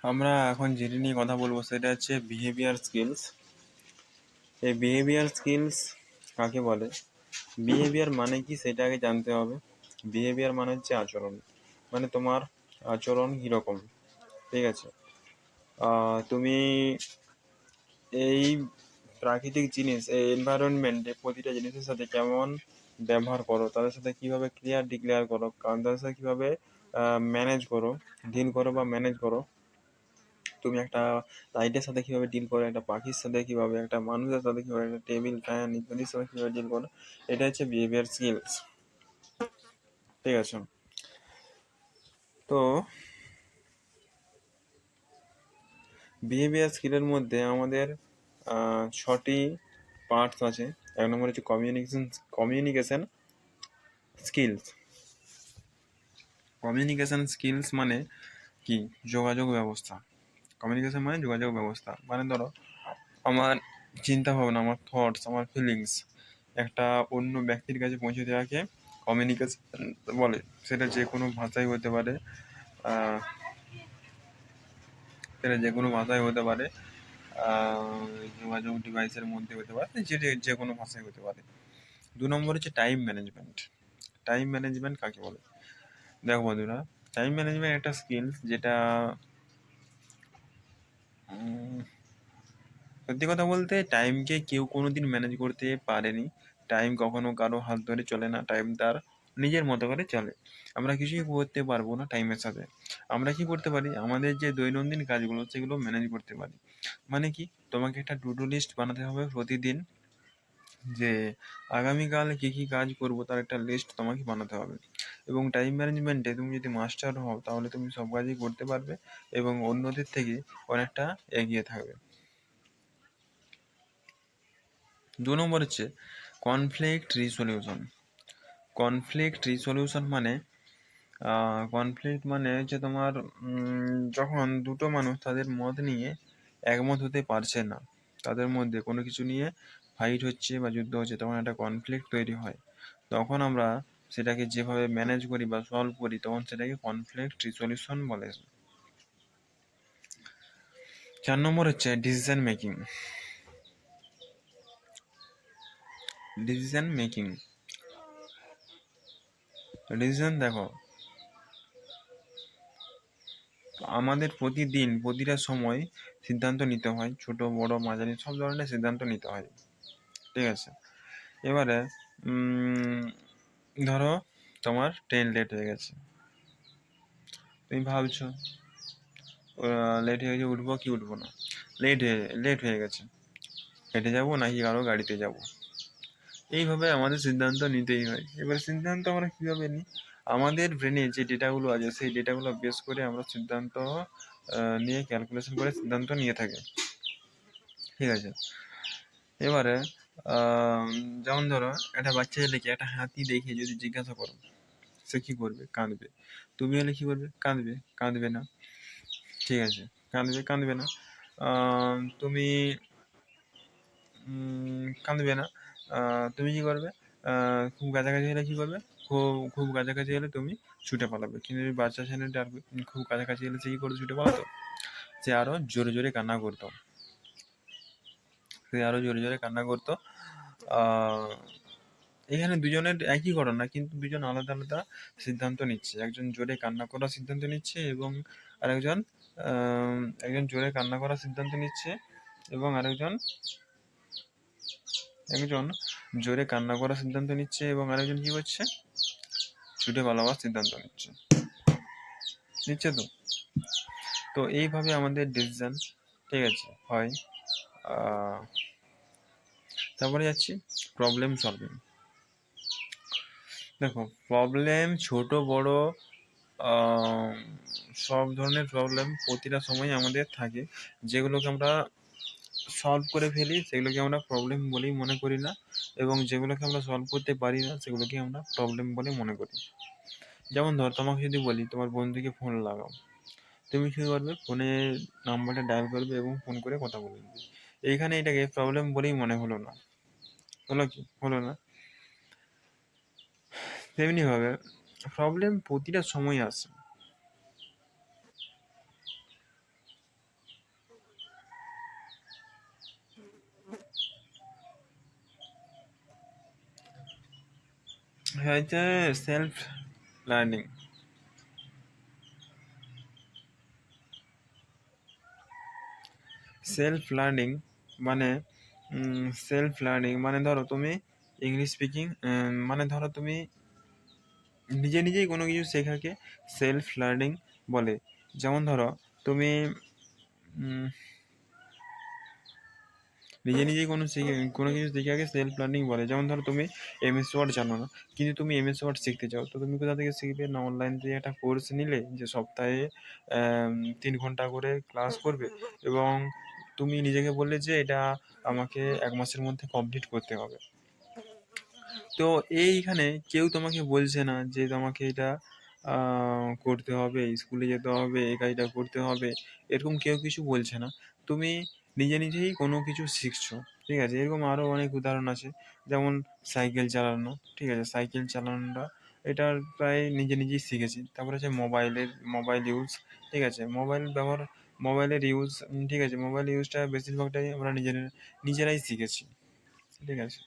আমরা এখন যেটি নিয়ে কথা বলবো সেটা হচ্ছে বিহেভিয়ার স্কিলস। এই বিহেভিয়ার স্কিলস কাকে বলে, বিহেভিয়ার মানে কি সেটা আগে জানতে হবে। বিহেভিয়ার মানে হচ্ছে আচরণ, মানে তোমার আচরণ কীরকম, ঠিক আছে। তুমি এই প্রাকৃতিক জিনিস, এই এনভায়রনমেন্টে প্রতিটা জিনিসের সাথে কেমন ব্যবহার করো, তাদের সাথে কীভাবে ক্লিয়ার ডিক্লেয়ার করো, কারণ তাদের সাথে কীভাবে ম্যানেজ করো, ডিল করো বা ম্যানেজ করো। তুমি একটা লাইটের সাথে কীভাবে ডিল করো, একটা পাখির সাথে কীভাবে, একটা মানুষের সাথে কীভাবে, একটা টেবিল ফ্যান ইত্যাদির সাথে কীভাবে ডিল করো, এটা হচ্ছে বিহেভিয়ার স্কিলস, ঠিক আছে। তো বিহেভিয়ার স্কিলের মধ্যে আমাদের 6টি পার্টস আছে। এক নম্বর হচ্ছে কমিউনিকেশন স্কিলস। কমিউনিকেশন স্কিলস মানে কি, যোগাযোগ ব্যবস্থা। কমিউনিকেশন মানে যোগাযোগ ব্যবস্থা, মানে ধরো আমার চিন্তা ভাবনা, আমার থটস, আমার ফিলিংস একটা অন্য ব্যক্তির কাছে পৌঁছে দেওয়াকে কমিউনিকেশন বলে। সেটা যে কোনো ভাষায় হতে পারে, যোগাযোগ ডিভাইসের মধ্যে হতে পারে, যে কোনো ভাষায় হতে পারে। 2 নম্বর হচ্ছে টাইম ম্যানেজমেন্ট। টাইম ম্যানেজমেন্ট কাকে বলে? দেখো বন্ধুরা, টাইম ম্যানেজমেন্ট একটা স্কিলস যেটা সত্যি কথা বলতে টাইমকে কেউ কোনোদিন ম্যানেজ করতে পারেনি। টাইম কখনো কারো হাত ধরে চলে না, টাইম তার নিজের মতো করে চলে। আমরা কিছুই করতে পারবো না টাইমের সাথে। আমরা কি করতে পারি, আমাদের যে দৈনন্দিন কাজগুলো সেগুলো ম্যানেজ করতে পারি। মানে কি, তোমাকে একটা টু ডু লিস্ট বানাতে হবে প্রতিদিন, যে আগামীকাল কী কী কাজ করব তার একটা লিস্ট তোমাকে বানাতে হবে। এবং টাইম ম্যানেজমেন্টে তুমি যদি মাস্টার হও তাহলে তুমি সব কাজই করতে পারবে এবং অন্যদের থেকে অনেকটা এগিয়ে থাকবে। 2 নম্বর হচ্ছে কনফ্লিক্ট রিসলিউশন। কনফ্লিক্ট রিসলিউশন মানে হচ্ছে তোমার যখন দুটো মানুষ তাদের মত নিয়ে একমত হতে পারছে না, তাদের মধ্যে কোনো কিছু নিয়ে ফাইট হচ্ছে বা যুদ্ধ হচ্ছে, তখন একটা কনফ্লিক্ট তৈরি হয়। তখন আমরা সেটাকে যেভাবে ম্যানেজ করি বা সলভ করি, তখন সেটাকে কনফ্লিক্ট রিসলিউশন বলে। 4 নম্বর হচ্ছে ডিসিশন মেকিং। ডিসিশন দেখো, আমাদের প্রতিদিন প্রতিটা সময় সিদ্ধান্ত নিতে হয়, ছোট বড় মাঝারি সব ধরনের সিদ্ধান্ত নিতে হয়, ঠিক আছে। এবারে ধরো তোমার ট্রেন লেট হয়ে গেছে, তুমি ভাবছো লেট হয়ে গেছে, উঠবো কি উঠবো না। লেট হয়ে গেছে, হেঁটে যাবো নাকি কারো গাড়িতে যাব, এইভাবে আমাদের সিদ্ধান্ত নিতেই হয়। এবার সিদ্ধান্ত আমরা কীভাবে নিই, আমাদের ব্রেনে যে ডেটাগুলো আছে সেই ডেটাগুলো বেস করে আমরা সিদ্ধান্ত নিয়ে ক্যালকুলেশন করে সিদ্ধান্ত নিয়ে থাকি, ঠিক আছে। এবারে যেমন ধরো একটা বাচ্চা ছেলেকে একটা হাতি দেখে যদি জিজ্ঞাসা করো, সে কী করবে? কাঁদবে। তুমি হলে কী করবে? কাঁদবে না, ঠিক আছে, কাঁদবে না। তুমি কাঁদবে না। তুমি কী করবে? খুব কাছাকাছি হলে কী করবে? খুব কাছাকাছি হলে তুমি ছুটে পালাবে। কিন্তু বাচ্চা ছেলেটা আর খুব কাছাকাছি হলে সে কী করে ছুটে পালাতো? সে আরও জোরে জোরে কান্না করতো। এখানে দুজনের একই ঘটনা, কিন্তু দুজন আলাদা আলাদা সিদ্ধান্ত নিচ্ছে। একজন জোরে কান্না করার সিদ্ধান্ত নিচ্ছে এবং আরেকজন জোরে কান্না করার সিদ্ধান্ত নিচ্ছে এবং আরেকজন জোরে কান্না করার সিদ্ধান্ত নিচ্ছে এবং আরেকজন কি করছে? ছুটে পালাবার সিদ্ধান্ত নিচ্ছে। তো এইভাবে আমাদের ডিসিশন, ঠিক আছে, হয়। তারপরে যাচ্ছি প্রবলেম সলভিং। দেখো, প্রবলেম ছোট বড় সব ধরনের প্রবলেম প্রতিটা সময় আমাদের থাকে, যেগুলোকে আমরা সলভ করে ফেলি সেগুলোকে আমরা প্রবলেম বলেই মনে করি না, এবং যেগুলোকে আমরা সলভ করতে পারি না সেগুলোকে আমরা প্রবলেম বলে মনে করি। যেমন ধর, তোমাকে যদি বলি তোমার বন্ধুকে ফোন লাগাও, তুমি কী করবে? ফোনের নাম্বারটা ডায়াল করবে এবং ফোন করে কথা বলবে। এইখানে এটাকে প্রবলেম বলেই মনে হলো না, হলো না। তেমনিভাবে প্রবলেম প্রতিটা সময় আসে, হচ্ছে সেলফ লার্নিং। সেলফ লার্নিং মানে ধরো তুমি ইংলিশ স্পিকিং, মানে ধরো তুমি নিজে নিজেই কোনো কিছু শেখাকে সেলফ লার্নিং বলে। যেমন ধরো তুমি উম, নিজে নিজেই কোনো কিছু শেখাকে সেলফ লার্নিং বলে। যেমন ধরো তুমি এমএস ওয়ার্ড জানো না, কিন্তু তুমি এমএস ওয়ার্ড শিখতে চাও, তো তুমি কোথা থেকে শিখবে? না, অনলাইন থেকে একটা কোর্স নিলে, যে সপ্তাহে 3 ঘন্টা করে ক্লাস করবে, এবং তুমি নিজেকে বললে যে এটা আমাকে 1 মাসের মধ্যে কমপ্লিট করতে হবে। তো এইখানে কেউ তোমাকে বলছে না যে তোমাকে এটা করতে হবে, স্কুলে যেতে হবে, এই কাজটা করতে হবে, এরকম কেউ কিছু বলছে না। তুমি নিজে নিজেই কোনো কিছু শিখছো, ঠিক আছে? এরকম আরও অনেক উদাহরণ আছে, যেমন সাইকেল চালানো, ঠিক আছে? সাইকেল চালানোটা এটা প্রায় নিজে নিজেই শিখেছি। তারপরে আছে মোবাইল ইউজ, ঠিক আছে? মোবাইলের ইউজ, ঠিক আছে? মোবাইল ইউজটা বেশিরভাগটাই আমরা নিজেরাই শিখেছি, ঠিক আছে?